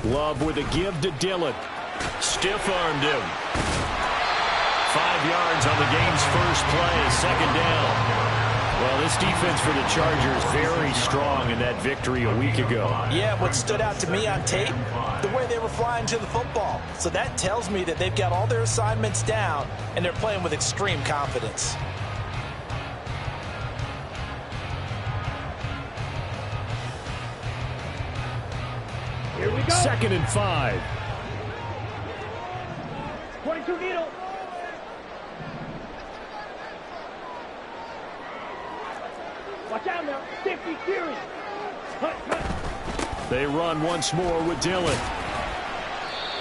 Love with a give to Dillon. Stiff-armed him. 5 yards on the game's first play, second down. Well, this defense for the Chargers very strong in that victory a week ago. Yeah, what stood out to me on tape, the way they were flying to the football. So that tells me that they've got all their assignments down, and they're playing with extreme confidence. Here we go. 2nd and 5. 22 needle. Watch out now. 50 series. They run once more with Dillon.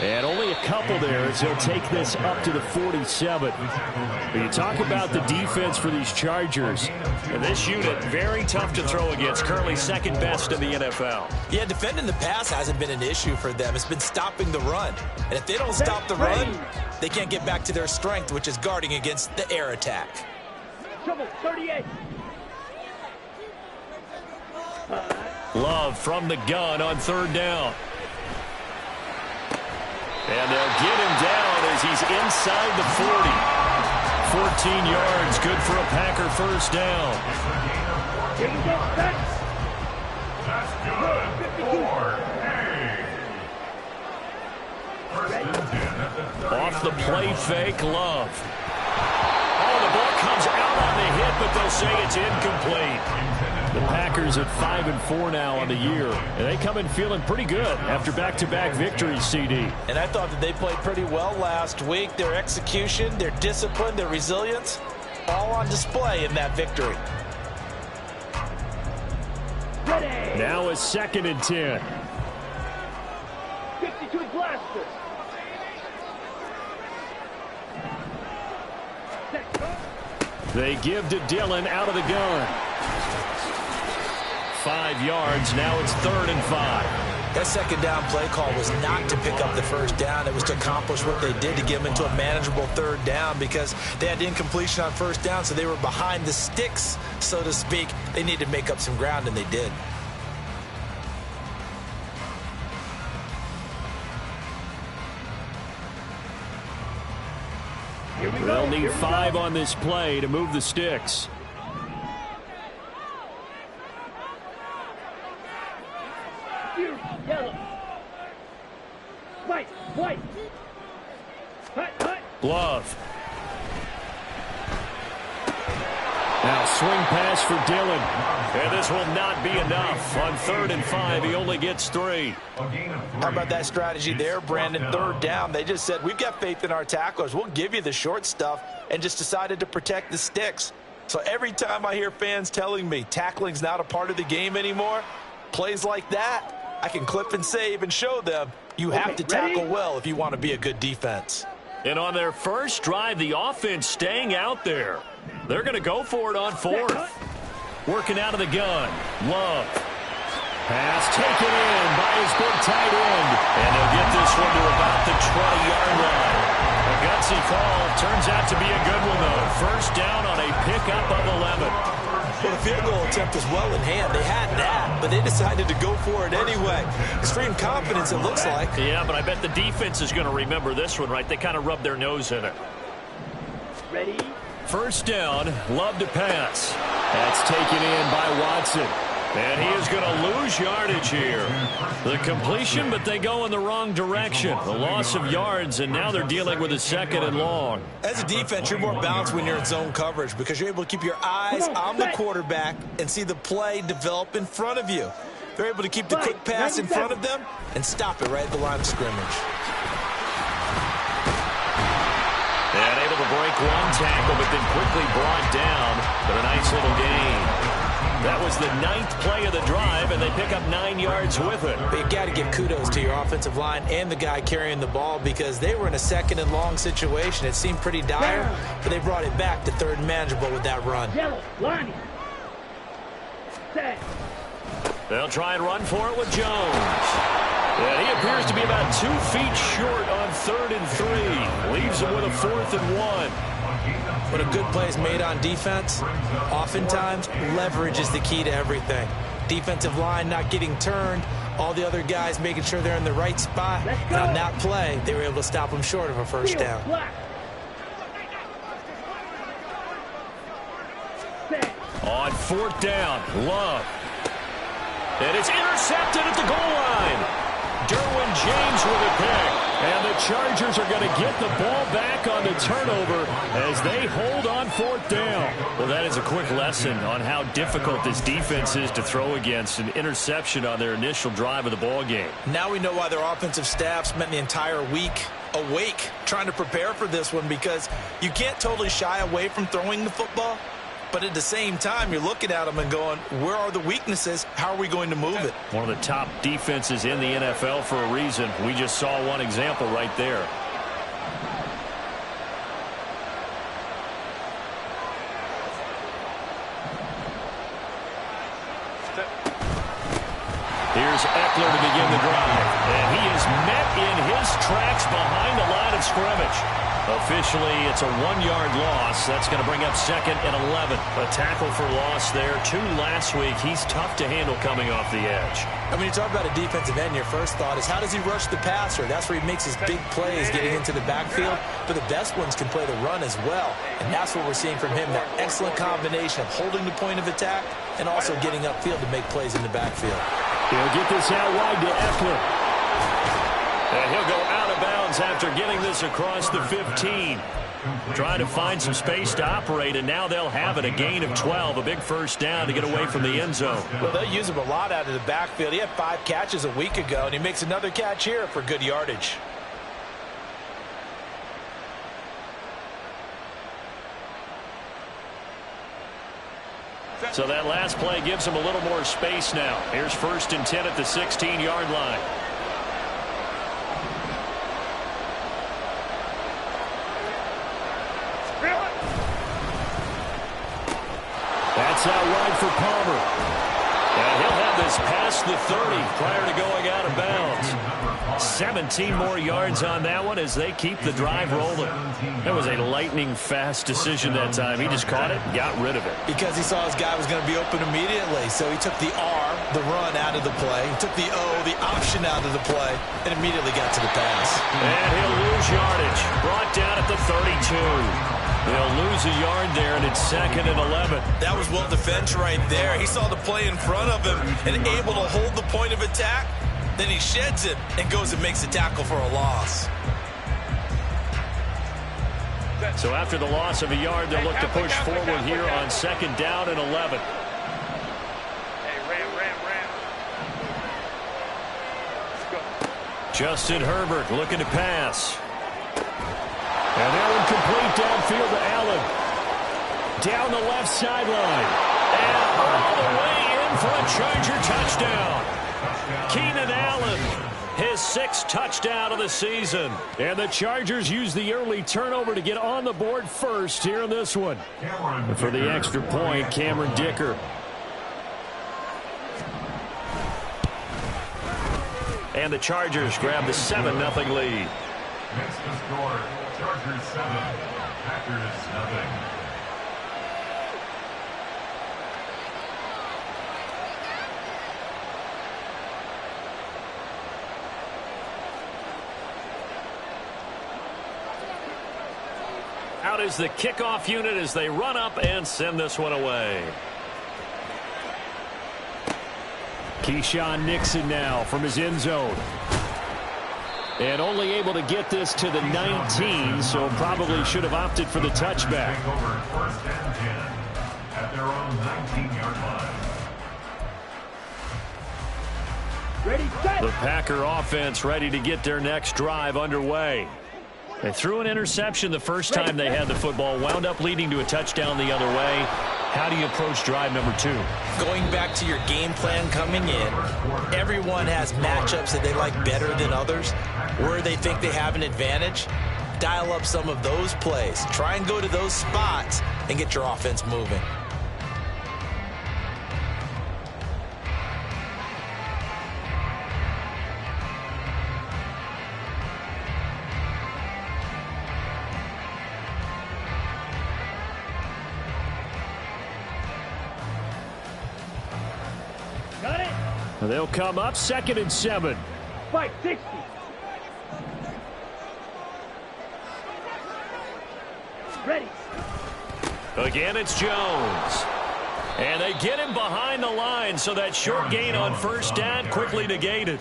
And only a couple there as he'll take this up to the 47. But you talk about the defense for these Chargers. And this unit, very tough to throw against. Currently second best in the NFL. Yeah, defending the pass hasn't been an issue for them. It's been stopping the run. And if they don't stop the run, they can't get back to their strength, which is guarding against the air attack. Trouble, 38. Love from the gun on 3rd down. And they'll get him down as he's inside the 40. 14 yards, good for a Packer first down. That's good. Off the play fake, Love. Oh, the ball comes out on the hit, but they'll say it's incomplete. The Packers at 5-4 now on the year, and they come in feeling pretty good after back-to-back victories, CD. And I thought that they played pretty well last week. Their execution, their discipline, their resilience, all on display in that victory. Now a 2nd and 10. 52 blaster. They give to Dillon out of the gun. 5 yards, now it's 3rd and 5. That second down play call was not to pick up the first down. It was to accomplish what they did to get them into a manageable 3rd down because they had incompletion on 1st down, so they were behind the sticks, so to speak. They needed to make up some ground, and they did. They'll need 5 on this play to move the sticks. Yellow. White. Glove. Now swing pass for Dillon. And this will not be enough. On 3rd and 5, he only gets 3. How about that strategy there, Brandon? 3rd down, they just said, we've got faith in our tacklers. We'll give you the short stuff, and just decided to protect the sticks. So every time I hear fans telling me tackling's not a part of the game anymore, plays like that, I can clip and save and show them you have to tackle well if you want to be a good defense. And on their first drive, the offense staying out there. They're going to go for it on 4th. Working out of the gun. Love. Pass taken in by his big tight end. And they'll get this one to about the 20-yard line. A gutsy call. Turns out to be a good one, though. First down on a pickup of 11. Well, the field goal attempt was well in hand. They had that, but they decided to go for it anyway. Extreme confidence, it looks like. Yeah, but I bet the defense is going to remember this one, right? They kind of rubbed their nose in it. Ready? First down, Love to pass. That's taken in by Watson. And he is going to lose yardage here. The completion, but they go in the wrong direction. The loss of yards, and now they're dealing with a 2nd and long. As a defense, you're more balanced when you're in zone coverage because you're able to keep your eyes on the quarterback and see the play develop in front of you. They're able to keep the quick pass in front of them and stop it right at the line of scrimmage. And able to break one tackle, but then quickly brought down. But a nice little gain. That was the 9th play of the drive, and they pick up 9 yards with it. But you got to give kudos to your offensive line and the guy carrying the ball because they were in a 2nd and long situation. It seemed pretty dire, but they brought it back to 3rd and manageable with that run. Yellow, line. Set. They'll try and run for it with Jones. And he appears to be about 2 feet short on 3rd and 3. Leaves him with a 4th and 1. When a good play is made on defense, oftentimes leverage is the key to everything. Defensive line not getting turned. All the other guys making sure they're in the right spot. And on that play, they were able to stop them short of a first down. On 4th down, Love. And it's intercepted at the goal line. Derwin James with a pick. And the Chargers are going to get the ball back on the turnover as they hold on 4th down. Well, that is a quick lesson on how difficult this defense is to throw against. An interception on their initial drive of the ball game. Now we know why their offensive staff spent the entire week awake trying to prepare for this one, because you can't totally shy away from throwing the football. But at the same time, you're looking at them and going, where are the weaknesses? How are we going to move it? One of the top defenses in the NFL for a reason. We just saw one example right there. Here's Eckler to begin the drive. And he is met in his tracks behind the line of scrimmage. Officially, it's a 1-yard loss. That's going to bring up 2nd and 11. A tackle for loss there. 2 last week. He's tough to handle coming off the edge. I mean, you talk about a defensive end, your first thought is, how does he rush the passer? That's where he makes his big plays, getting into the backfield. But the best ones can play the run as well. And that's what we're seeing from him, that excellent combination of holding the point of attack and also getting upfield to make plays in the backfield. He'll get this out wide to Eckler. And he'll go out of bounds after getting this across the 15. Trying to find some space to operate, and now they'll have it. A gain of 12, a big first down to get away from the end zone. Well, they'll use him a lot out of the backfield. He had 5 catches a week ago, and he makes another catch here for good yardage. So that last play gives him a little more space now. Here's 1st and 10 at the 16-yard line. That's out wide for Palmer. And he'll have this past the 30 prior to going out of bounds. 17 more yards on that one as they keep the drive rolling. That was a lightning-fast decision that time. He just caught it and got rid of it. Because he saw his guy was going to be open immediately. So he took the R, the run, out of the play. He took the O, the option, out of the play, and immediately got to the pass. And he'll lose yardage. Brought down at the 32. They'll lose a yard there, and it's 2nd and 11. That was well defense right there. He saw the play in front of him and able to hold the point of attack. Then he sheds it and goes and makes a tackle for a loss. So after the loss of a yard, they'll look to push forward here on 2nd down and 11. Justin Herbert looking to pass. And they're incomplete downfield to Allen. Down the left sideline. And all the way in for a Charger touchdown. Keenan Allen, his 6th touchdown of the season. And the Chargers use the early turnover to get on the board first here in this one. And for the extra point, Cameron Dicker. And the Chargers grab the 7-0 lead. Next to score, Chargers 7, Packers 0. Out is the kickoff unit as they run up and send this one away. Keyshawn Nixon now from his end zone. And only able to get this to the 19, so probably should have opted for the touchback. Over 1st and 10 at their own 19-yard line. Ready, set. The Packer offense ready to get their next drive underway. They threw an interception the first time they had the football, wound up leading to a touchdown the other way. How do you approach drive number 2? Going back to your game plan coming in, everyone has matchups that they like better than others, where they think they have an advantage. Dial up some of those plays. Try and go to those spots and get your offense moving. They'll come up 2nd and 7. Fight 60. Ready. Again, it's Jones. And they get him behind the line, so that short gain on first down quickly negated.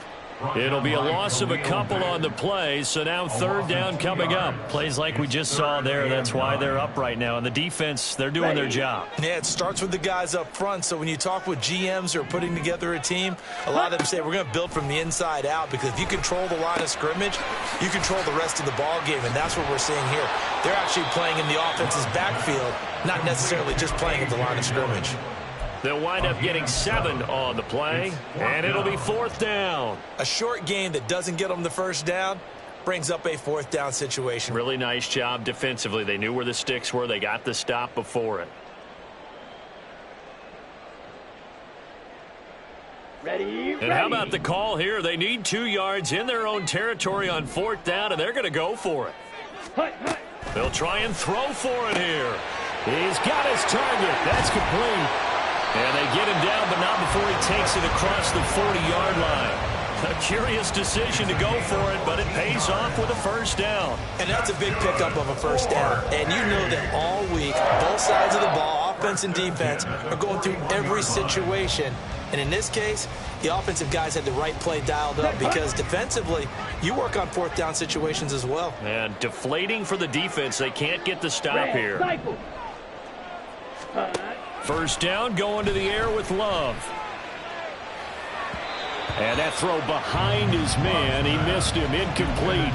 It'll be a loss of a couple on the play, so now 3rd down coming up. Plays like we just saw there. That's why they're up right now. And the defense, they're doing their job. Yeah, it starts with the guys up front. So when you talk with GMs who are putting together a team, a lot of them say we're going to build from the inside out, because if you control the line of scrimmage, you control the rest of the ball game, and that's what we're seeing here. They're actually playing in the offense's backfield, not necessarily just playing at the line of scrimmage. They'll wind up getting 7 on the play, and it'll be 4th down. A short gain that doesn't get them the first down brings up a 4th down situation. Really nice job defensively. They knew where the sticks were. They got the stop before it. Ready. And how about the call here? They need 2 yards in their own territory on 4th down, and they're going to go for it. Hut, hut. They'll try and throw for it here. He's got his target. That's complete. And they get him down, but not before he takes it across the 40-yard line. A curious decision to go for it, but it pays off with a first down. And that's a big pickup of a first down. And you know that all week, both sides of the ball, offense and defense, are going through every situation. And in this case, the offensive guys had the right play dialed up, because defensively, you work on 4th down situations as well. And deflating for the defense. They can't get the stop here. Cycle. First down, going to the air with Love. And that throw behind his man. He missed him. Incomplete.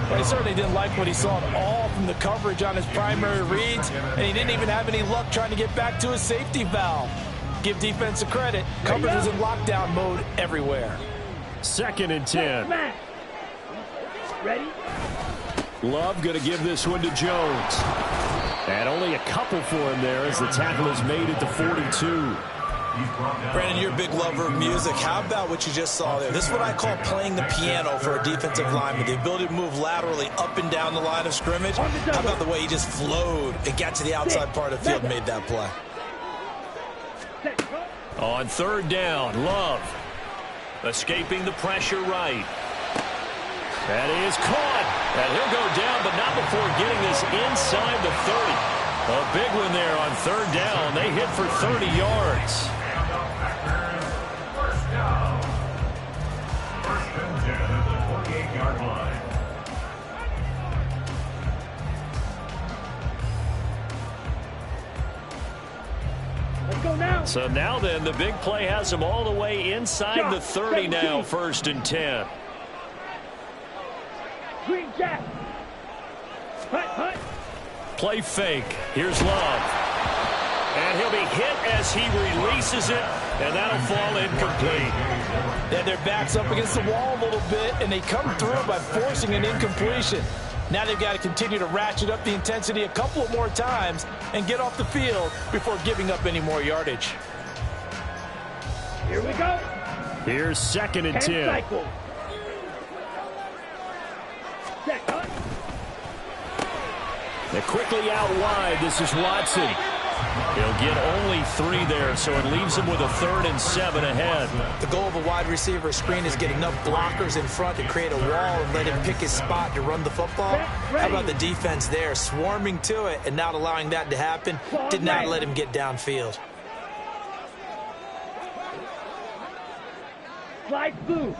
Well, he certainly didn't like what he saw at all from the coverage on his primary reads, and he didn't even have any luck trying to get back to his safety valve. Give defense a credit. Coverage was in lockdown mode everywhere. 2nd and 10. Ready. Love going to give this one to Jones. And only a couple for him there as the tackle is made at the 42. Brandon, you're a big lover of music. How about what you just saw there? This is what I call playing the piano for a defensive lineman. The ability to move laterally up and down the line of scrimmage. How about the way he just flowed and got to the outside part of the field and made that play? On 3rd down, Love escaping the pressure right. That is caught. And he'll go down, but not before getting this inside the 30. A big one there on 3rd down. They hit for 30 yards. First down. 1st and 10 at the 48-yard line. Let's go now. So now then, the big play has them all the way inside the 30 now, 1st and 10. Green jack. Hut, hut. Play fake. Here's Love. And he'll be hit as he releases it, and that'll fall incomplete. Yeah, their back's up against the wall a little bit, and they come through by forcing an incompletion. Now they've got to continue to ratchet up the intensity a couple of more times and get off the field before giving up any more yardage. Here we go. Here's 2nd and 10. Cycle. They're quickly out wide. This is Watson. He'll get only 3 there, so it leaves him with a 3rd and 7 ahead. The goal of a wide receiver screen is get enough blockers in front to create a wall and let him pick his spot to run the football. How about the defense there, swarming to it and not allowing that to happen? Did not let him get downfield. Slide blue.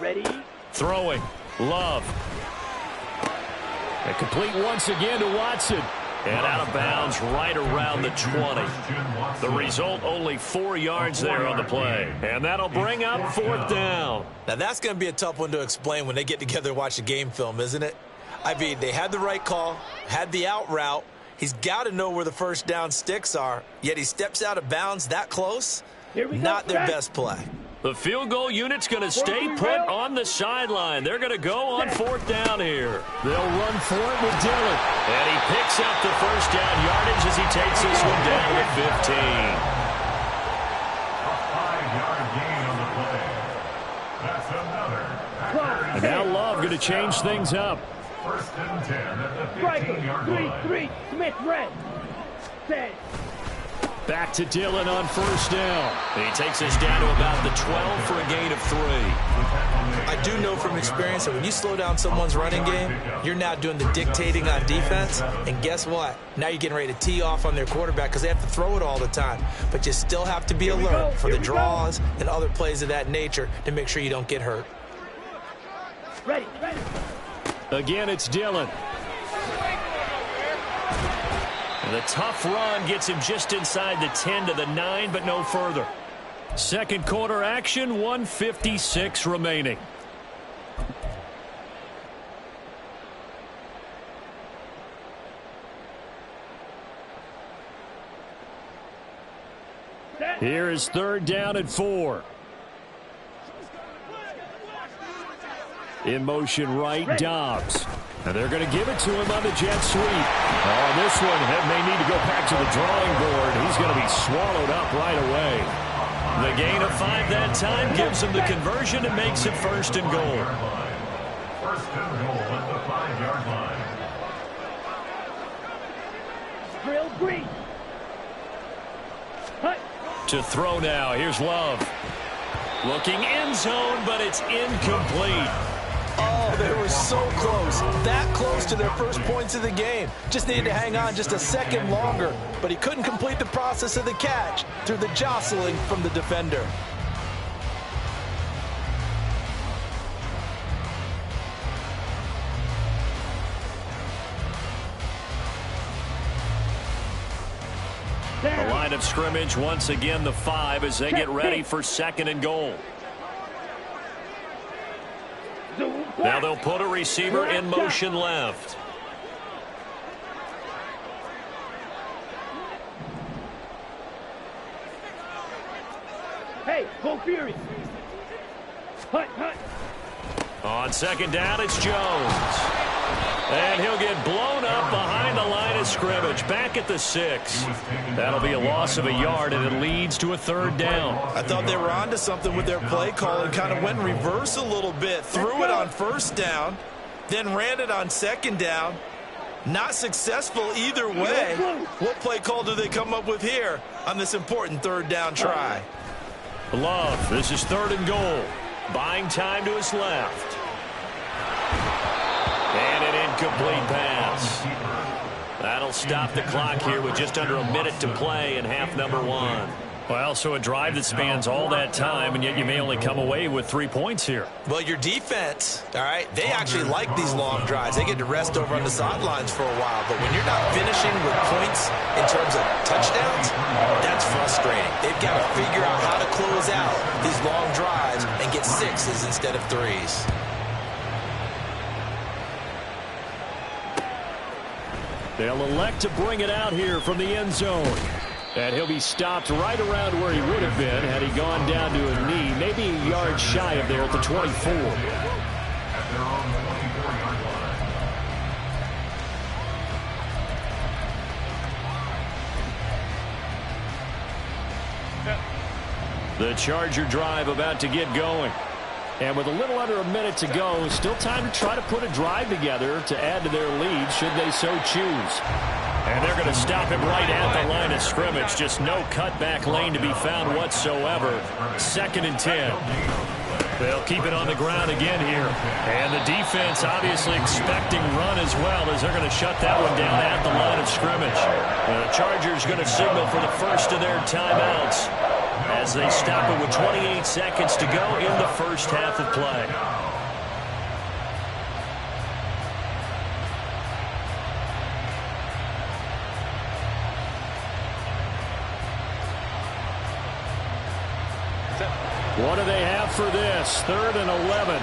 Ready. Throwing. Love. And complete once again to Watson. And out of bounds right around the 20. The result, only 4 yards there on the play. And that'll bring up 4th down. Now that's going to be a tough one to explain when they get together and watch the game film, isn't it? I mean, they had the right call, had the out route. He's got to know where the first down sticks are, yet he steps out of bounds that close. Not their best play. The field goal unit's going to stay put on the sideline. They're going to go on 4th down here. They'll run for it with Dillon. And he picks up the first down yardage as he takes this one down to 15. A 5-yard gain on the play. That's another. And now Love going to change things up. 1st and 10 at the Striker. 15-yard line. 3-3. Smith red. Set. Back to Dillon on first down. He takes us down to about the 12 for a gain of 3. I do know from experience that when you slow down someone's running game, you're now doing the dictating on defense. And guess what? Now you're getting ready to tee off on their quarterback because they have to throw it all the time. But you still have to be alert for the draws and other plays of that nature to make sure you don't get hurt. Ready, ready. Again, it's Dillon. The tough run gets him just inside the 10 to the 9, but no further. Second quarter action, 1:56 remaining. Here is third down and 4. In motion right, Dobbs. And they're going to give it to him on the jet sweep. On this one, may need to go back to the drawing board. He's going to be swallowed up right away. The gain of 5 that time gives him the conversion and makes it first and goal. First and goal at the 5-yard line. Drill green. Hut. To throw now. Here's Love. Looking end zone, but it's incomplete. Oh, they were so close. That close to their first points of the game. Just needed to hang on just a second longer. But he couldn't complete the process of the catch through the jostling from the defender. The line of scrimmage, once again, the 5 as they get ready for second and goal. Now they'll put a receiver in motion left. Hey, go Fury. Hut, hut. On second down, it's Jones. And he'll get blown up behind the line of scrimmage, back at the 6. That'll be a loss of a yard, and it leads to a third down. I thought they were onto something with their play call and kind of went in reverse a little bit. Threw it on first down, then ran it on second down. Not successful either way. What play call do they come up with here on this important third down try? Love, this is third and goal. Buying time to his left. And an incomplete pass. That'll stop the clock here with just under a minute to play in half number 1. Well, so a drive that spans all that time, and yet you may only come away with 3 points here. Well, your defense, all right, they actually like these long drives. They get to rest over on the sidelines for a while. But when you're not finishing with points in terms of touchdowns, that's frustrating. They've got to figure out how to close out these long drives and get 6s instead of 3s. They'll elect to bring it out here from the end zone. And he'll be stopped right around where he would have been had he gone down to a knee, maybe a yard shy of there at the 24. At their own 24-yard line. The Charger drive about to get going. And with a little under a minute to go, still time to try to put a drive together to add to their lead should they so choose. And they're going to stop him right at the line of scrimmage. Just no cutback lane to be found whatsoever. Second and 10. They'll keep it on the ground again here. And the defense obviously expecting run as well, as they're going to shut that one down at the line of scrimmage. The Chargers going to signal for the first of their timeouts as they stop it with 28 seconds to go in the first half of play. What do they have for this? 3rd and 11.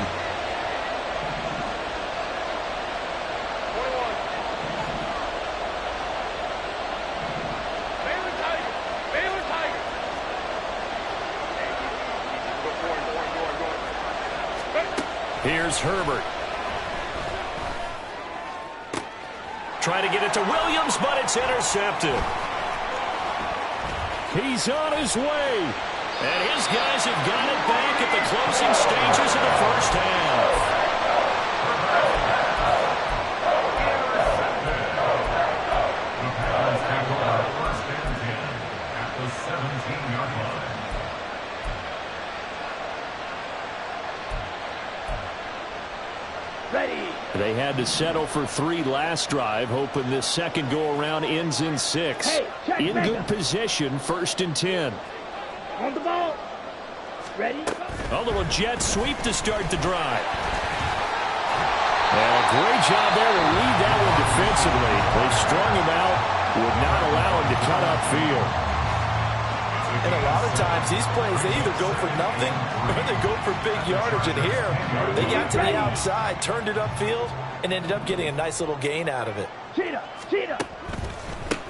Here's Herbert. Try to get it to Williams, but it's intercepted. He's on his way. And his guys have got it back at the closing stages of the first half. Ready. They had to settle for 3 last drive, hoping this second go-around ends in 6. Hey, check in back good up. position, 1st and 10. On the ball. Ready. A little jet sweep to start the drive. Well, great job there to lead that one defensively. They strung him out, would not allow him to cut upfield. And a lot of times, these plays, they either go for nothing or they go for big yardage. And here, they got to the outside, turned it upfield, and ended up getting a nice little gain out of it. Cheetah. Cheetah.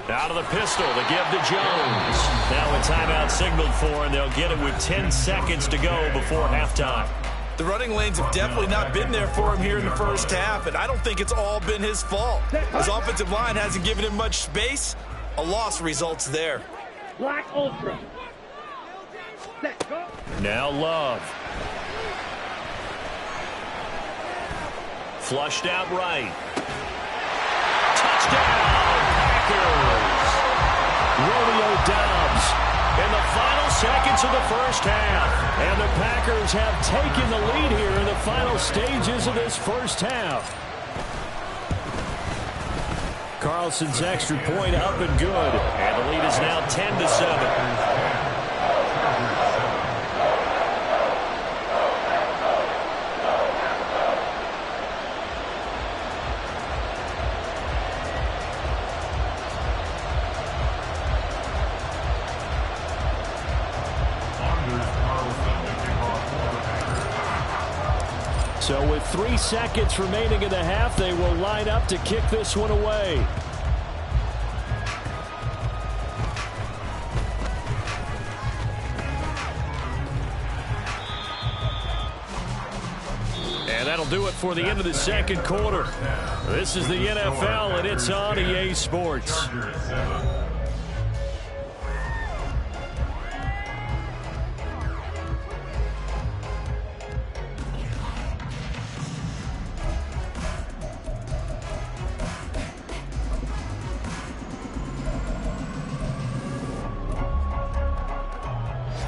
Out of the pistol to give to Jones. Now a timeout signaled for, and they'll get it with 10 seconds to go before halftime. The running lanes have definitely not been there for him here in the first half, and I don't think it's all been his fault. His offensive line hasn't given him much space. A loss results there. Black Ultra. Let's go. Now Love. Flushed out right. Touchdown, Packers. Romeo Doubs in the final seconds of the first half. And the Packers have taken the lead here in the final stages of this first half. Carlson's extra point up and good. And the lead is now 10-7. So with 3 seconds remaining in the half, they will line up to kick this one away. And that'll do it for the end of the second quarter. This is the NFL, and it's on EA Sports.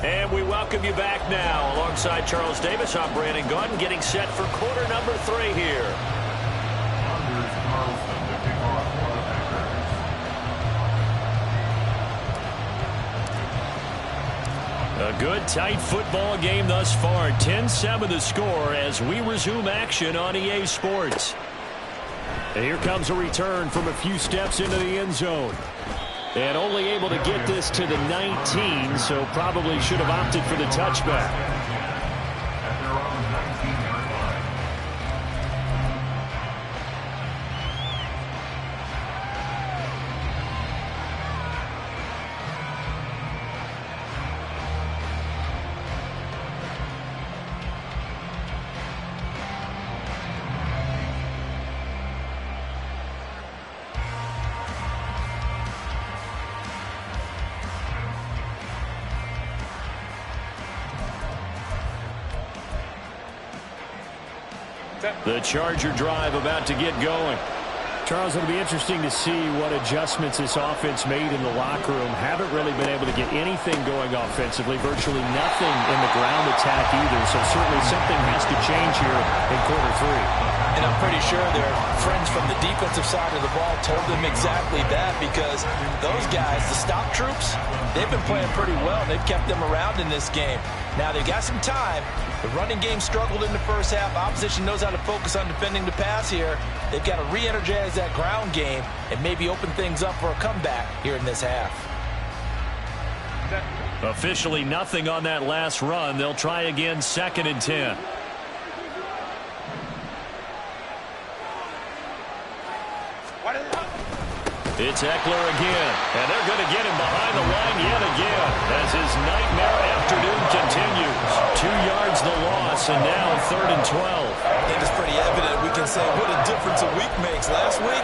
And we welcome you back now. Alongside Charles Davis, I'm Brandon Gaudin, getting set for quarter number 3 here. A good, tight football game thus far. 10-7 the score as we resume action on EA Sports. And here comes a return from a few steps into the end zone. And only able to get this to the 19, so probably should have opted for the touchback. The Charger drive about to get going. Charles, it'll be interesting to see what adjustments this offense made in the locker room. Haven't really been able to get anything going offensively, virtually nothing in the ground attack either. So certainly something has to change here in quarter 3. And I'm pretty sure their friends from the defensive side of the ball told them exactly that, because those guys, the stop troops, they've been playing pretty well. They've kept them around in this game. Now they've got some time. The running game struggled in the first half. Opposition knows how to focus on defending the pass here. They've got to re-energize that ground game and maybe open things up for a comeback here in this half. Officially nothing on that last run. They'll try again, 2nd and 10. It's Eckler again, and they're going to get him behind the line yet again as his nightmare afternoon continues. 2 yards the loss, and now 3rd and 12. I think it's pretty evident. We can say what a difference a week makes. Last week,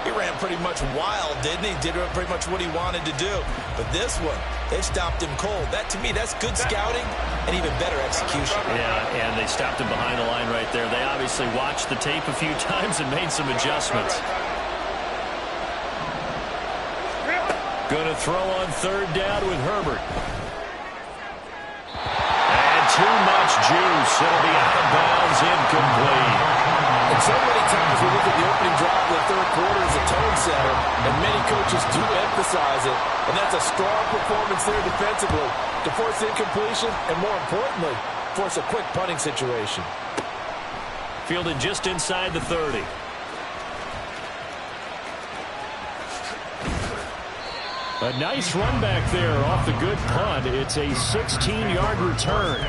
he ran pretty much wild, didn't he? Did pretty much what he wanted to do. But this one, they stopped him cold. That, to me, that's good scouting and even better execution. Yeah, and they stopped him behind the line right there. They obviously watched the tape a few times and made some adjustments. Going to throw on 3rd down with Herbert. And too much juice. It'll be out of bounds, incomplete. And So many times we look at the opening drive of the third quarter as a tone setter, and many coaches do emphasize it, and that's a strong performance there defensively to force incompletion and, more importantly, force a quick punting situation. Fielded just inside the 30. A nice run back there off the good punt. It's a 16-yard return.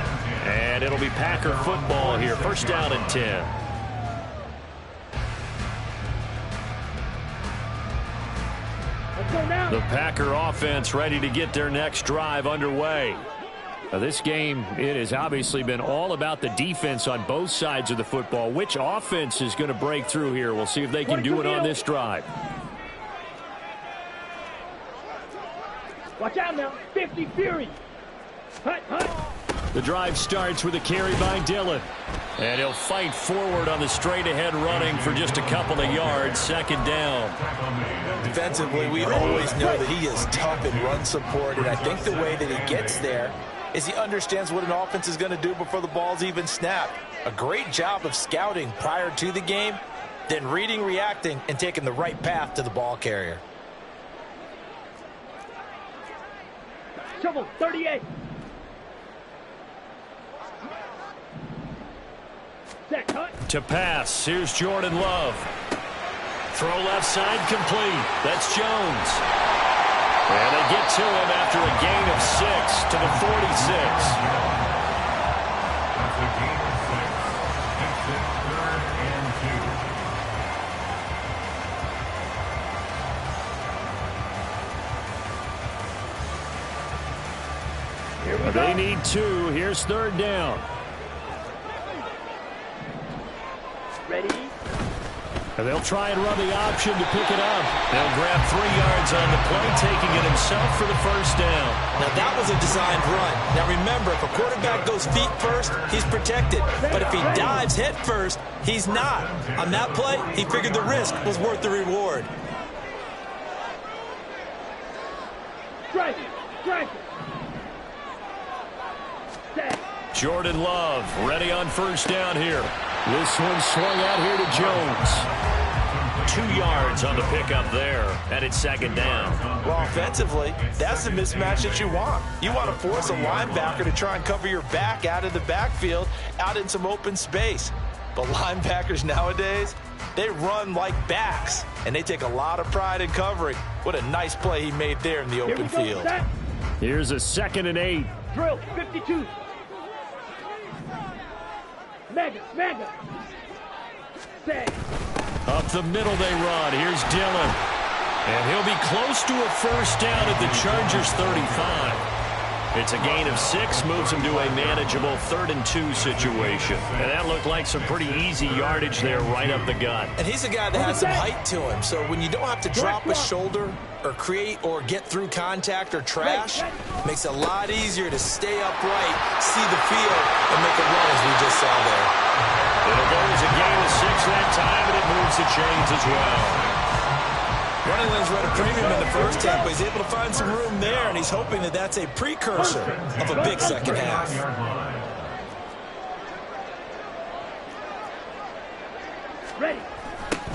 And it'll be Packer football here. First down and 10. The Packer offense ready to get their next drive underway. Now this game, it has obviously been all about the defense on both sides of the football. Which offense is going to break through here? We'll see if they can do it on this drive. Watch out now. 50 Fury. Hut, hut. The drive starts with a carry by Dillon. And he'll fight forward on the straight-ahead running for just a couple of yards. Second down. Defensively, we always know that he is tough in run support, and I think the way that he gets there is he understands what an offense is going to do before the ball's even snapped. A great job of scouting prior to the game, then reading, reacting, and taking the right path to the ball carrier. Shovel, 38. Set, hut. To pass, here's Jordan Love. Throw left side complete. That's Jones. And they get to him after a gain of 6 to the 46. That's a gain of 6. Makes it 3rd and 2. Here we go. They need 2. Here's 3rd down. Ready? And they'll try and run the option to pick it up. They'll grab 3 yards on the play, taking it himself for the first down. Now, that was a designed run. Now, remember, if a quarterback goes feet first, he's protected. But if he dives head first, he's not. On that play, he figured the risk was worth the reward. Strike it. Strike it. Set. Jordan Love ready on first down here. This one swung out here to Jones. 2 yards on the pickup there, and it's second down. Well, offensively, that's the mismatch that you want. You want to force a linebacker to try and cover your back out of the backfield, out in some open space. But linebackers nowadays, they run like backs, and they take a lot of pride in covering. What a nice play he made there in the open field. Set. Here's a 2nd and 8. Drill, 52. Mega, mega. Set. Up the middle they run. Here's Dillon. And he'll be close to a first down at the Chargers' 35. It's a gain of 6, moves him to a manageable 3rd and 2 situation. And that looked like some pretty easy yardage there right up the gut. And he's a guy that has some height to him, so when you don't have to drop a shoulder or create or get through contact or trash, makes it a lot easier to stay upright, see the field, and make a run as we just saw there. It'll go as a gain of 6 that time, and it moves the chains as well. Running lanes were at a premium in the first half, but he's able to find some room there, and he's hoping that that's a precursor of a big second half. Ready.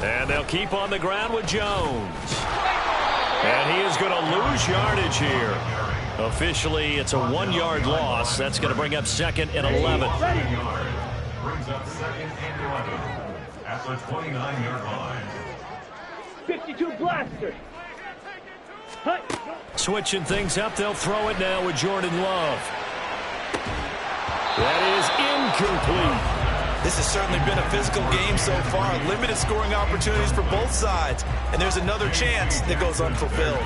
And they'll keep on the ground with Jones. And he is going to lose yardage here. Officially, it's a 1-yard loss. That's going to bring up 2nd and 11. Brings up 2nd and 11 at the 29-yard line. 52 blaster. Hut. Switching things up, they'll throw it now with Jordan Love. That is incomplete. This has certainly been a physical game so far. Limited scoring opportunities for both sides. And there's another chance that goes unfulfilled.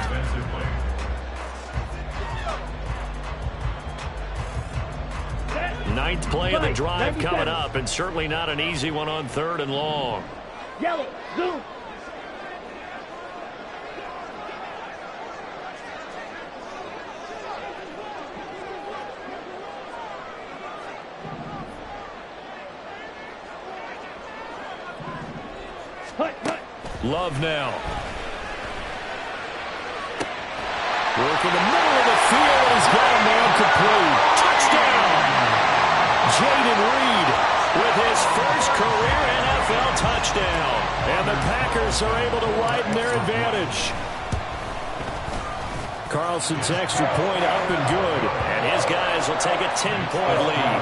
Ninth play of the drive coming up, and certainly not an easy one on 3rd and long. Yellow. Zoom. Love now. Work in the middle of the field. He's got a man complete. Touchdown! Jaden Reed with his first career NFL touchdown. And the Packers are able to widen their advantage. Carlson's extra point up and good. And his guys will take a 10-point lead.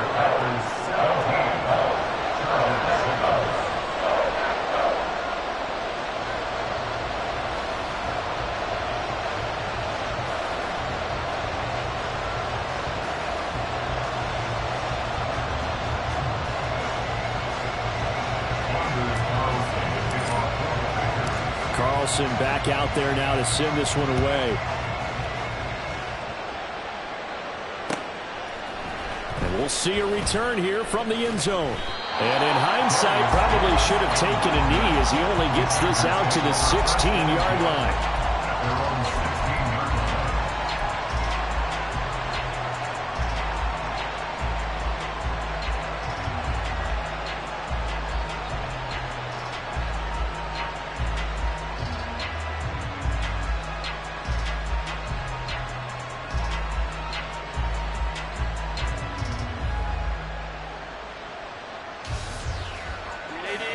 Carlson back out there now to send this one away. And we'll see a return here from the end zone. And in hindsight, probably should have taken a knee as he only gets this out to the 16-yard line.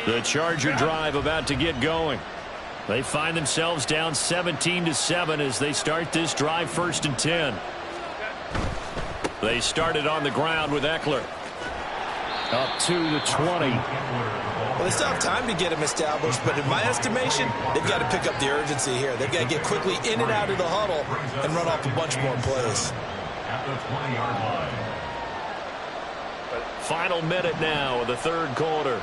The Charger drive about to get going. They find themselves down 17-7 as they start this drive 1st and 10. They started on the ground with Eckler. Up to the 20. Well, they still have time to get him established, but in my estimation, they've got to pick up the urgency here. They've got to get quickly in and out of the huddle and run off a bunch more plays. At the 20-yard line. Final minute now of the 3rd quarter.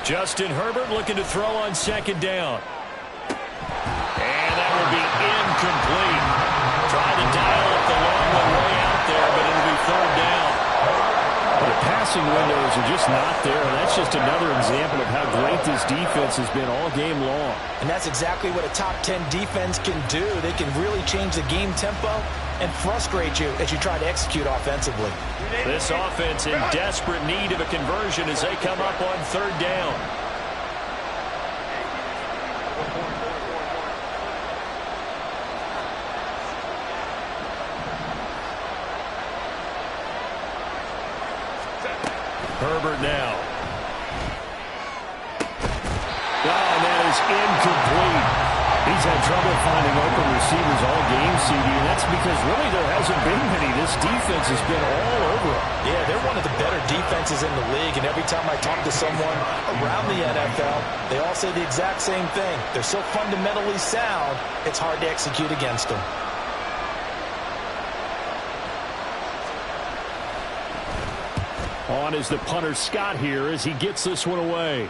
Justin Herbert looking to throw on 2nd down. And that will be incomplete. Trying to dial up the long one way out there, but it'll be 3rd down. But the passing windows are just not there. And that's just another example of how great this defense has been all game long. And that's exactly what a top 10 defense can do. They can really change the game tempo and frustrate you as you try to execute offensively. This offense in desperate need of a conversion as they come up on 3rd down. Herbert now. Oh, that is incomplete. He's had trouble finding open receivers all game, CD, and that's because really there hasn't been many. This defense has been all over them. Yeah, they're one of the better defenses in the league, and every time I talk to someone around the NFL, they all say the exact same thing. They're so fundamentally sound, it's hard to execute against them. On is the punter Scott here as he gets this one away.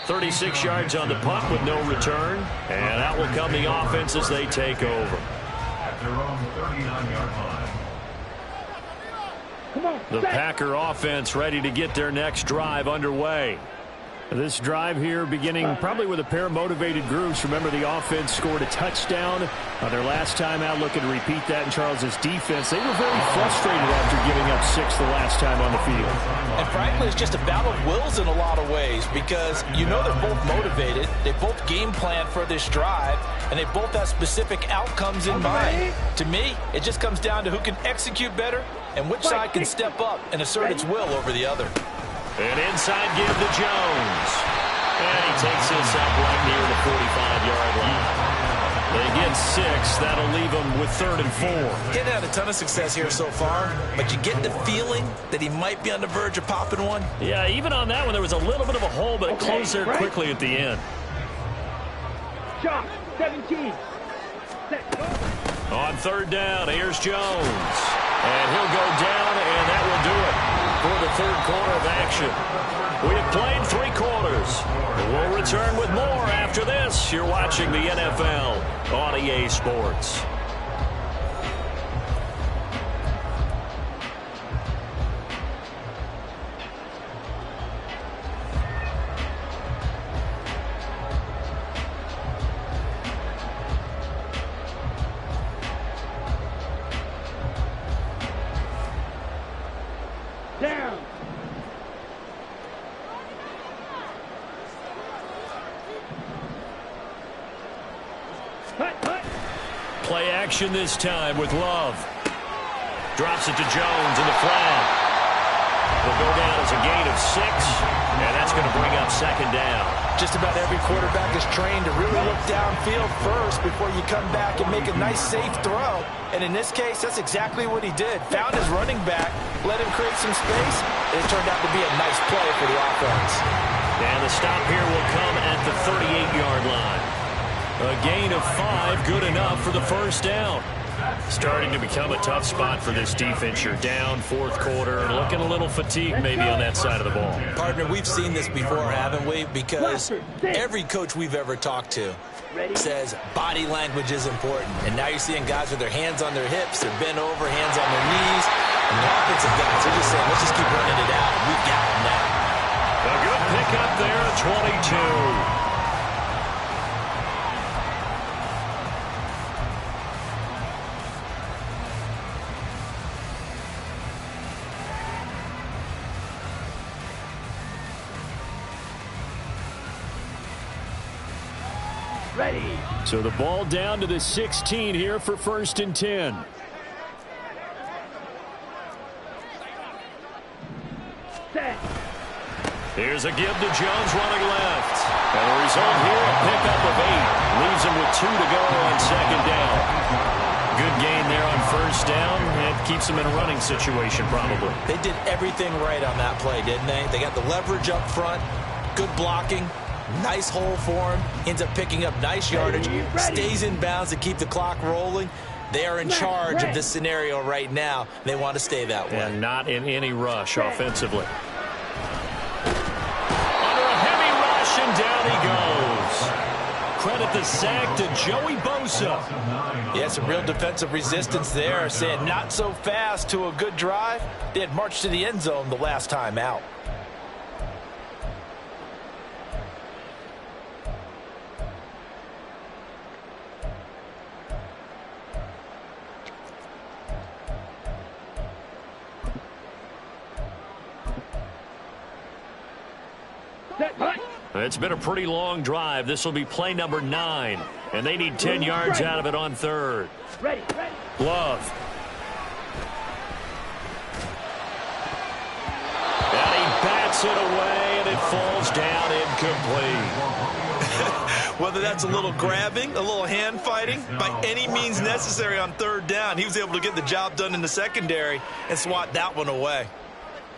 36 yards on the punt with no return. And out will come the offense as they take over. At their own 39-yard line. The Packer offense ready to get their next drive underway. This drive here beginning probably with a pair of motivated groups. Remember, the offense scored a touchdown their last time out. Looking to repeat that in Charles's defense. They were very frustrated after giving up 6 the last time on the field. And frankly, it's just a battle of wills in a lot of ways because you know they're both motivated. They both game plan for this drive, and they both have specific outcomes in mind. To me, it just comes down to who can execute better and which side can step up and assert its will over the other. An inside give to Jones. And he takes this up right near the 45-yard line. They get 6. That'll leave them with 3rd and 4. He's had a ton of success here so far, but you get the feeling that he might be on the verge of popping one. Yeah, even on that one, there was a little bit of a hole, but it closed there quickly at the end. Shot, 17. Set. On 3rd down, here's Jones. And he'll go down, and that will do it for the 3rd quarter of action. We have played 3 quarters. We'll return with more after this. You're watching the NFL on EA Sports. Down. Cut. Play action this time with Love. Drops it to Jones in the flag. It'll go down as a gain of 6, and that's going to bring up second down. Just about every quarterback is trained to really look downfield first before you come back and make a nice, safe throw. And in this case, that's exactly what he did. Found his running back, let him create some space, and it turned out to be a nice play for the offense. And the stop here will come at the 38-yard line. A gain of 5, good enough for the first down. Starting to become a tough spot for this defense. You're down fourth quarter and looking a little fatigued maybe on that side of the ball. Partner, we've seen this before, haven't we? Because every coach we've ever talked to says body language is important. And now you're seeing guys with their hands on their hips, they're bent over, hands on their knees. And the offensive guys are just saying, let's just keep running it out. We've got them now. A good pickup there, 22. Ready. So the ball down to the 16 here for 1st and 10. Set. Here's a give to Jones running left. And the result here, a pickup of 8. Leaves him with 2 to go on second down. Good gain there on first down. It keeps them in a running situation probably. They did everything right on that play, didn't they? They got the leverage up front, good blocking. Nice hole for him. Ends up picking up nice yardage. Stays in bounds to keep the clock rolling. They are in charge of this scenario right now. They want to stay that way. And not in any rush offensively. Under a heavy rush, and down he goes. Credit the sack to Joey Bosa. Yeah, some real defensive resistance there. Saying not so fast to a good drive. They had marched to the end zone the last time out. It's been a pretty long drive. This will be play number 9. And they need 10 yards out of it on 3rd. Ready. Love. And he bats it away, and it falls down incomplete. Whether that's a little grabbing, a little hand fighting, by any means necessary on 3rd down, he was able to get the job done in the secondary and swat that one away.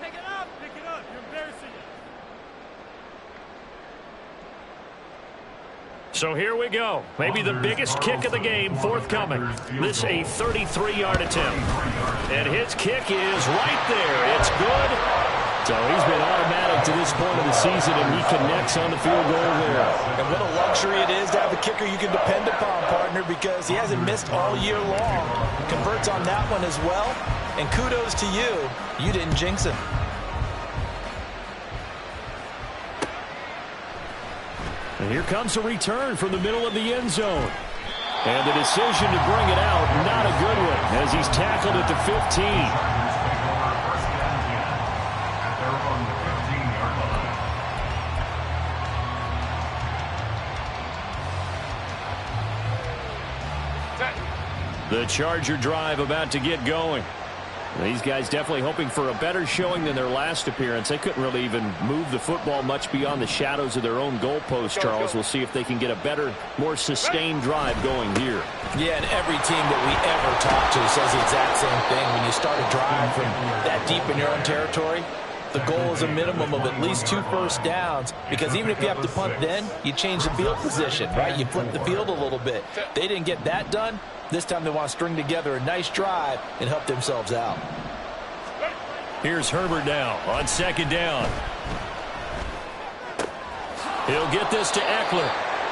Pick it up. You're embarrassing. So here we go. Maybe the biggest kick of the game forthcoming. This a 33-yard attempt. And his kick is right there. It's good. So he's been automatic to this point of the season, and he connects on the field goal there. And what a luxury it is to have a kicker you can depend upon, partner, because he hasn't missed all year long. Converts on that one as well. And kudos to you. You didn't jinx him. And here comes a return from the middle of the end zone. And the decision to bring it out, not a good one, as he's tackled at the 15. The Charger drive about to get going. These guys definitely hoping for a better showing than their last appearance. They couldn't really even move the football much beyond the shadows of their own goalpost, Charles. We'll see if they can get a better, more sustained drive going here. Yeah, and every team that we ever talk to says the exact same thing. When you start a drive from that deep in your own territory, the goal is a minimum of at least 2 first downs, because even if you have to punt then, you change the field position, right? You flip the field a little bit. They didn't get that done. This time they want to string together a nice drive and help themselves out. Here's Herbert now on second down. He'll get this to Eckler.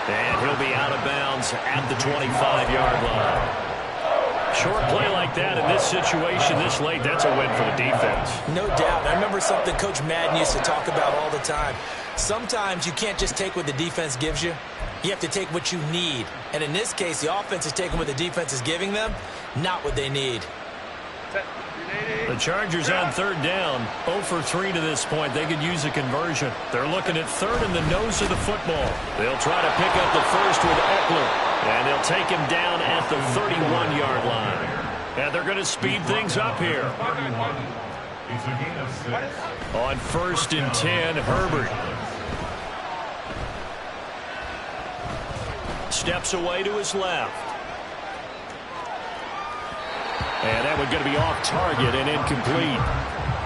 And he'll be out of bounds at the 25-yard line. Short play like that in this situation this late, that's a win for the defense. No doubt. I remember something Coach Madden used to talk about all the time. Sometimes you can't just take what the defense gives you. You have to take what you need. And in this case, the offense is taking what the defense is giving them, not what they need. The Chargers on third down, 0 for 3 to this point. They could use a conversion. They're looking at third in the nose of the football. They'll try to pick up the first with Eckler. And they'll take him down at the 31-yard line. And they're going to speed things up here. It's a gain of 6. On 1st and 10, Herbert. Steps away to his left. And that one's going to be off target and incomplete.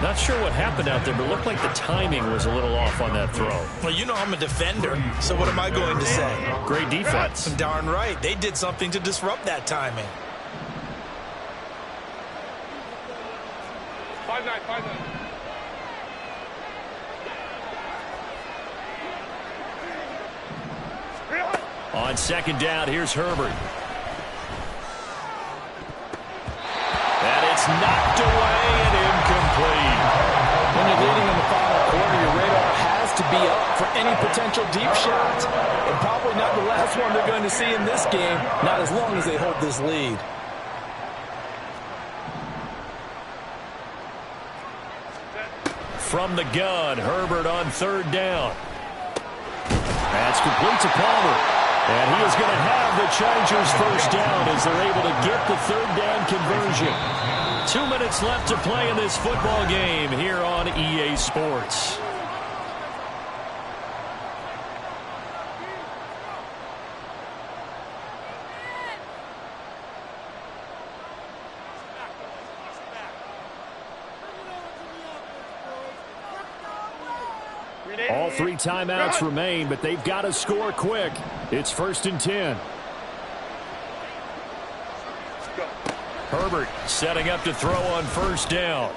Not sure what happened out there, but it looked like the timing was a little off on that throw. Well, you know I'm a defender, so what am I going to say? Great defense. Darn right. They did something to disrupt that timing. 5-9, 5-9. On 2nd down, here's Herbert. And it's knocked away and incomplete. When you're leading in the final quarter, your radar has to be up for any potential deep shots. And probably not the last one they're going to see in this game, not as long as they hold this lead. From the gun, Herbert on 3rd down. That's complete to Palmer. And he is going to have the Chargers 1st down as they're able to get the 3rd down conversion. 2 minutes left to play in this football game here on EA Sports. All 3 timeouts remain, but they've got to score quick. It's 1st and 10. Herbert setting up to throw on 1st down.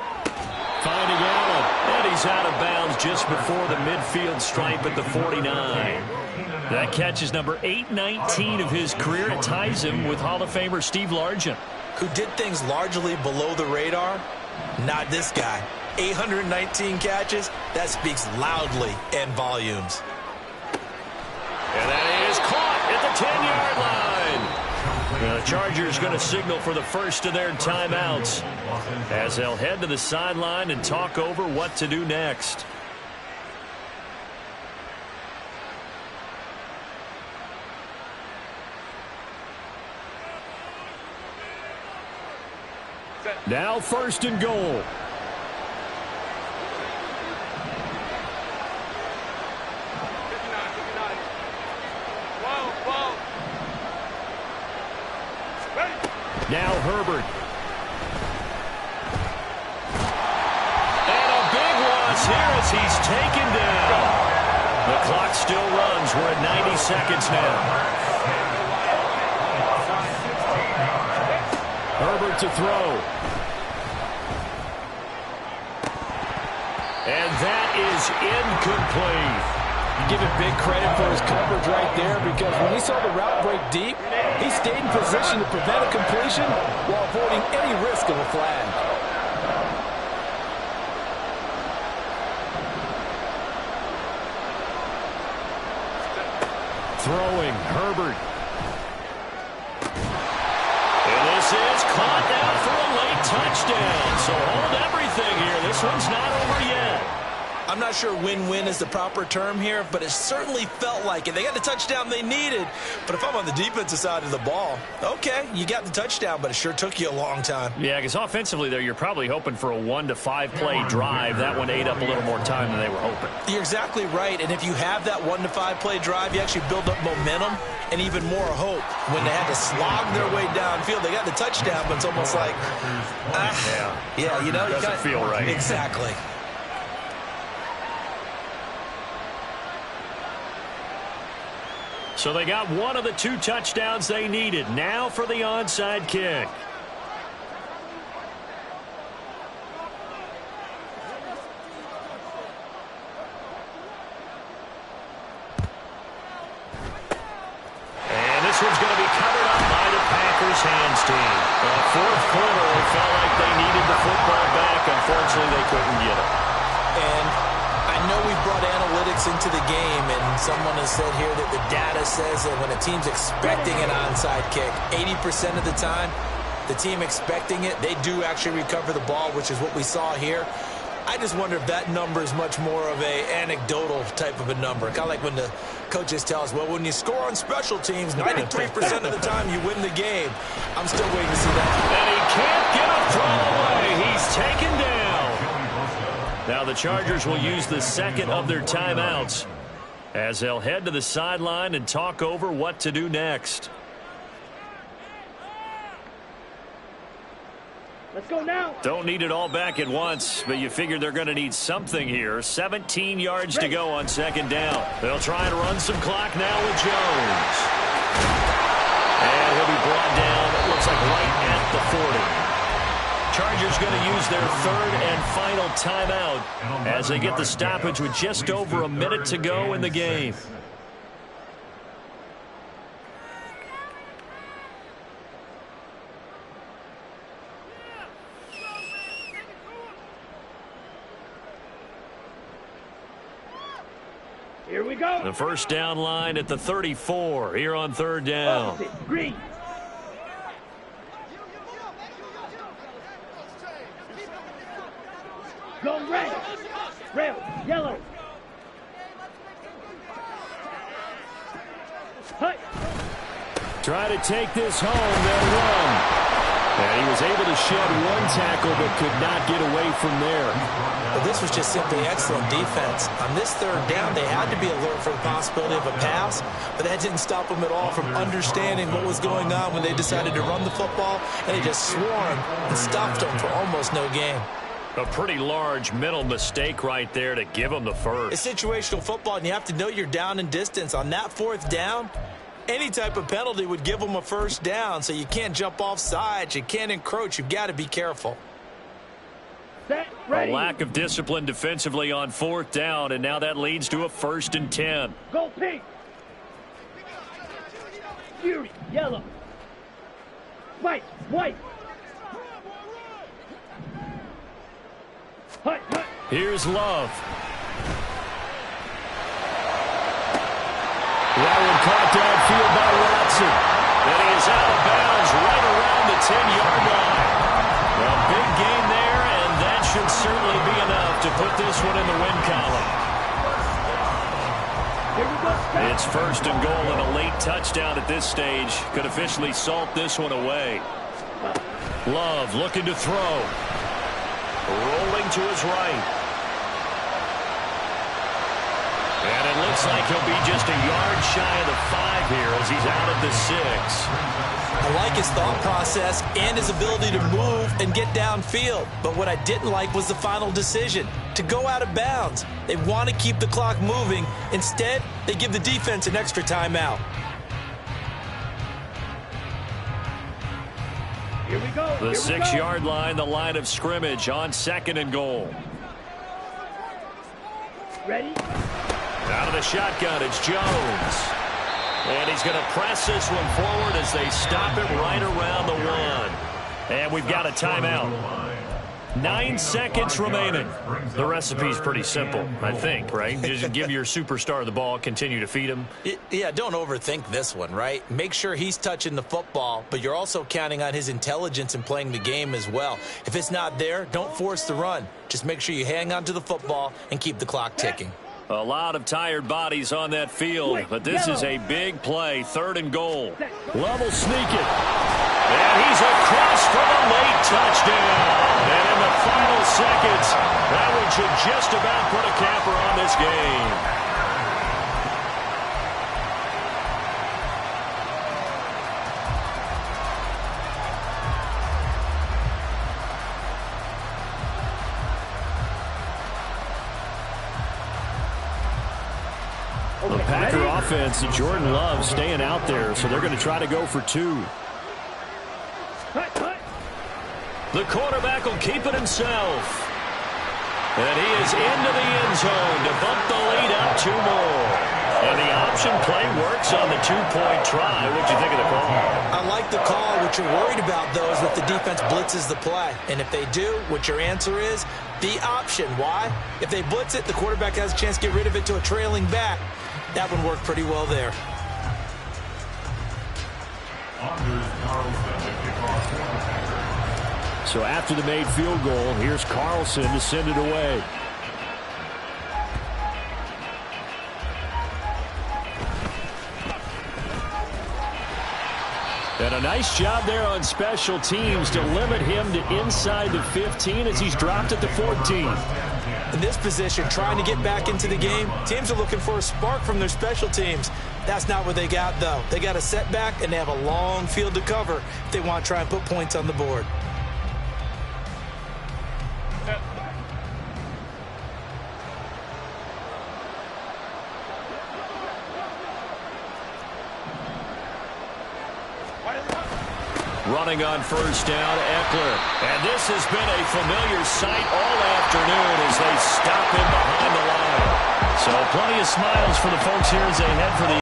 Finding Allen, and he's out of bounds just before the midfield stripe at the 49. That catch is number 819 of his career. It ties him with Hall of Famer Steve Largent. Who did things largely below the radar? Not this guy. 819 catches, that speaks loudly in volumes. And that is caught at the 10-yard line. The Chargers going to signal for the first of their timeouts as they'll head to the sideline and talk over what to do next. Now 1st and goal. Now Herbert. And a big loss here as he's taken down. The clock still runs. We're at 90 seconds now. Herbert to throw. And that is incomplete. You give him big credit for his coverage right there, because when he saw the route break deep, he stayed in position to prevent a completion while avoiding any risk of a flag. Throwing, Herbert. And this is caught now for a late touchdown. So hold everything here. This one's not over yet. I'm not sure win-win is the proper term here, but it certainly felt like it. They got the touchdown they needed, but if I'm on the defensive side of the ball, okay, you got the touchdown, but it sure took you a long time. Yeah, because offensively there, you're probably hoping for a 1 to 5 play drive. That one ate up a little more time than they were hoping. You're exactly right, and if you have that 1 to 5 play drive, you actually build up momentum and even more hope. When they had to slog their way downfield, they got the touchdown, but it's almost like, yeah, you know, doesn't feel right. Exactly. So they got one of the 2 touchdowns they needed. Now for the onside kick. And this one's going to be covered up by the Packers hands team. Fourth quarter, they felt like they needed the football back. Unfortunately, they couldn't get it. And I know we brought analytics into the game, and someone has said here that the data says that when a team's expecting an onside kick, 80% of the time, the team expecting it, they do actually recover the ball, which is what we saw here. I just wonder if that number is much more of a anecdotal type of a number. Kind of like when the coaches tell us, well, when you score on special teams, 93% of the time you win the game. I'm still waiting to see that. And he can't get a throw away. He's taken down. Now the Chargers will use the second of their timeouts as they'll head to the sideline and talk over what to do next. Let's go now. Don't need it all back at once, but you figure they're going to need something here. 17 yards to go on second down. They'll try and run some clock now with Jones. And he'll be brought down, it looks like right at the 40. Chargers going to use their third and final timeout as they get the stoppage with just over a minute to go in the game. Here we go. The first down line at the 34 here on third down. Green. Go red. Red. Yellow. Hut. Try to take this home. They'll run. And he was able to shed one tackle but could not get away from there. But this was just simply excellent defense. On this third down, they had to be alert for the possibility of a pass, but that didn't stop them at all from understanding what was going on when they decided to run the football, and they just swarmed and stopped them for almost no gain. A pretty large mental mistake right there to give them the first. It's situational football, and you have to know you're down in distance. On that fourth down, any type of penalty would give them a first down, so you can't jump off sides. You can't encroach. You've got to be careful. Set, a lack of discipline defensively on fourth down, and now that leads to a 1st and 10. Go pink. Fury. Yellow. White. White. Hut. Hut. Here's Love. That one caught downfield by Watson. And he is out of bounds right around the 10-yard line. A big gain there, and that should certainly be enough to put this one in the win column. It's 1st and goal and a late touchdown at this stage. Could officially salt this one away. Love looking to throw. Rolling to his right. And it looks like he'll be just a yard shy of the 5 here as he's out of the 6. I like his thought process and his ability to move and get downfield. But what I didn't like was the final decision, to go out of bounds. They want to keep the clock moving. Instead, they give the defense an extra timeout. Here we go. The 6-yard line, the line of scrimmage on 2nd and goal. Ready? Out of the shotgun, it's Jones. And he's going to press this one forward as they stop it right around the 1. And we've got a timeout. 9 seconds remaining. The recipe's pretty simple, I think, right? Just give your superstar the ball, continue to feed him. Yeah, don't overthink this one, right? Make sure he's touching the football, but you're also counting on his intelligence in playing the game as well. If it's not there, don't force the run. Just make sure you hang on to the football and keep the clock ticking. A lot of tired bodies on that field, but this is a big play, 3rd and goal. Love will sneak it. And he's across for the late touchdown. And in the final seconds, that one should just about put a capper on this game. The Packer offense, Jordan Love staying out there, so they're going to try to go for 2. The quarterback will keep it himself. And he is into the end zone to bump the lead up 2 more. And the option play works on the 2-point try. What do you think of the call? I like the call. What you're worried about, though, is if the defense blitzes the play. And if they do, what your answer is, the option. Why? If they blitz it, the quarterback has a chance to get rid of it to a trailing back. That one worked pretty well there. So after the made field goal, here's Carlson to send it away. And a nice job there on special teams to limit him to inside the 15 as he's dropped at the 14. In this position, trying to get back into the game, teams are looking for a spark from their special teams. That's not what they got, though. They got a setback, and they have a long field to cover if they want to try and put points on the board. Running on first down, Eckler. And this has been a familiar sight all afternoon as they stop him behind the line. So plenty of smiles for the folks here as they head for the